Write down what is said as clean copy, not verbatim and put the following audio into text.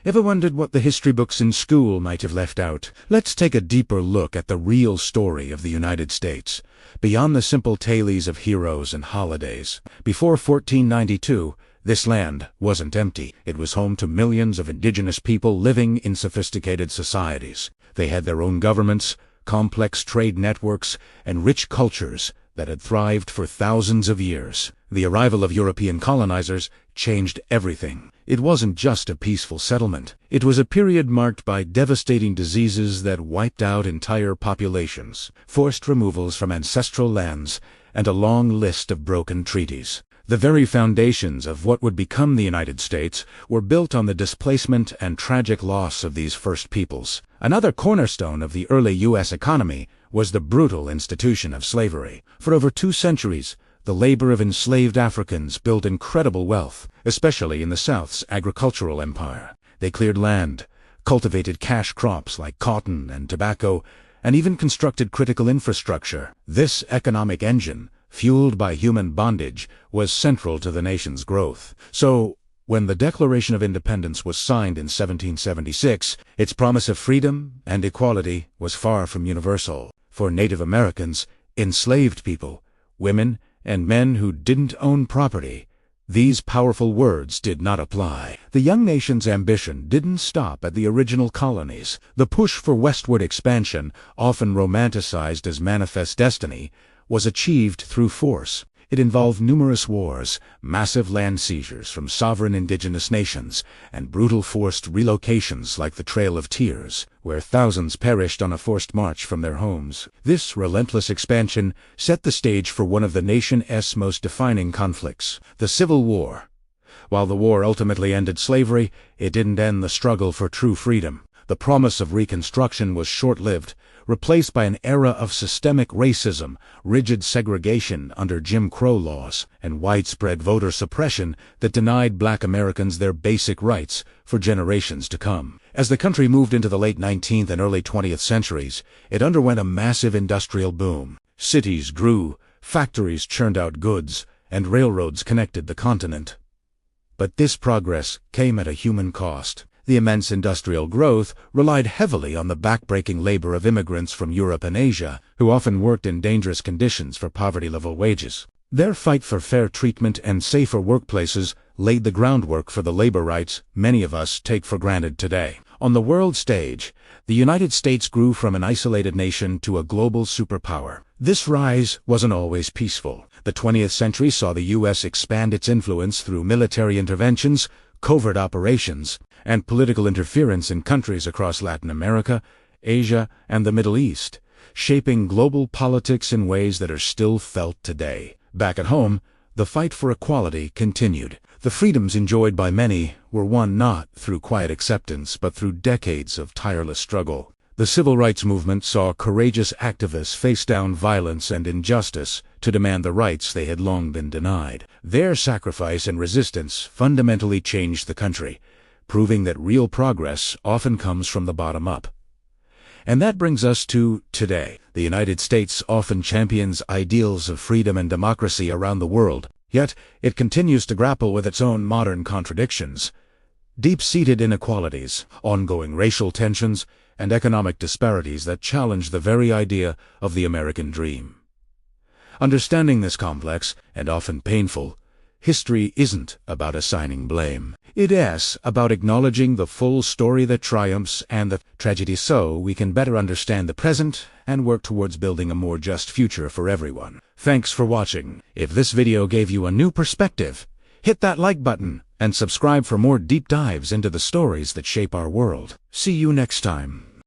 Ever wondered what the history books in school might have left out? Let's take a deeper look at the real story of the United States, beyond the simple tales of heroes and holidays. Before 1492, this land wasn't empty. It was home to millions of indigenous people living in sophisticated societies. They had their own governments, complex trade networks, and rich cultures that had thrived for thousands of years. The arrival of European colonizers changed everything. It wasn't just a peaceful settlement. It was a period marked by devastating diseases that wiped out entire populations, forced removals from ancestral lands, and a long list of broken treaties. The very foundations of what would become the United States were built on the displacement and tragic loss of these first peoples. Another cornerstone of the early U.S. economy was the brutal institution of slavery. For over 2 centuries, the labor of enslaved Africans built incredible wealth, especially in the South's agricultural empire. They cleared land, cultivated cash crops like cotton and tobacco, and even constructed critical infrastructure. This economic engine, fueled by human bondage, was central to the nation's growth. So, when the Declaration of Independence was signed in 1776, its promise of freedom and equality was far from universal. For Native Americans, enslaved people, women, and men who didn't own property, these powerful words did not apply. The young nation's ambition didn't stop at the original colonies. The push for westward expansion, often romanticized as manifest destiny, was achieved through force. It involved numerous wars, massive land seizures from sovereign indigenous nations, and brutal forced relocations like the Trail of Tears, where thousands perished on a forced march from their homes. This relentless expansion set the stage for one of the nation's most defining conflicts, the Civil War. While the war ultimately ended slavery, it didn't end the struggle for true freedom. The promise of Reconstruction was short-lived, replaced by an era of systemic racism, rigid segregation under Jim Crow laws, and widespread voter suppression that denied Black Americans their basic rights for generations to come. As the country moved into the late 19th and early 20th centuries, it underwent a massive industrial boom. Cities grew, factories churned out goods, and railroads connected the continent. But this progress came at a human cost. The immense industrial growth relied heavily on the backbreaking labor of immigrants from Europe and Asia, who often worked in dangerous conditions for poverty-level wages. Their fight for fair treatment and safer workplaces laid the groundwork for the labor rights many of us take for granted today. On the world stage, the United States grew from an isolated nation to a global superpower. This rise wasn't always peaceful. The 20th century saw the U.S. expand its influence through military interventions, covert operations, and political interference in countries across Latin America, Asia, and the Middle East, shaping global politics in ways that are still felt today. Back at home, the fight for equality continued. The freedoms enjoyed by many were won not through quiet acceptance, but through decades of tireless struggle. The civil rights movement saw courageous activists face down violence and injustice to demand the rights they had long been denied. Their sacrifice and resistance fundamentally changed the country, proving that real progress often comes from the bottom up. And that brings us to today. The United States often champions ideals of freedom and democracy around the world, yet it continues to grapple with its own modern contradictions. Deep-seated inequalities, ongoing racial tensions, and economic disparities that challenge the very idea of the American dream. Understanding this complex, and often painful, history isn't about assigning blame. It is about acknowledging the full story, the triumphs and the tragedies, so we can better understand the present and work towards building a more just future for everyone. Thanks for watching. If this video gave you a new perspective, hit that like button and subscribe for more deep dives into the stories that shape our world. See you next time.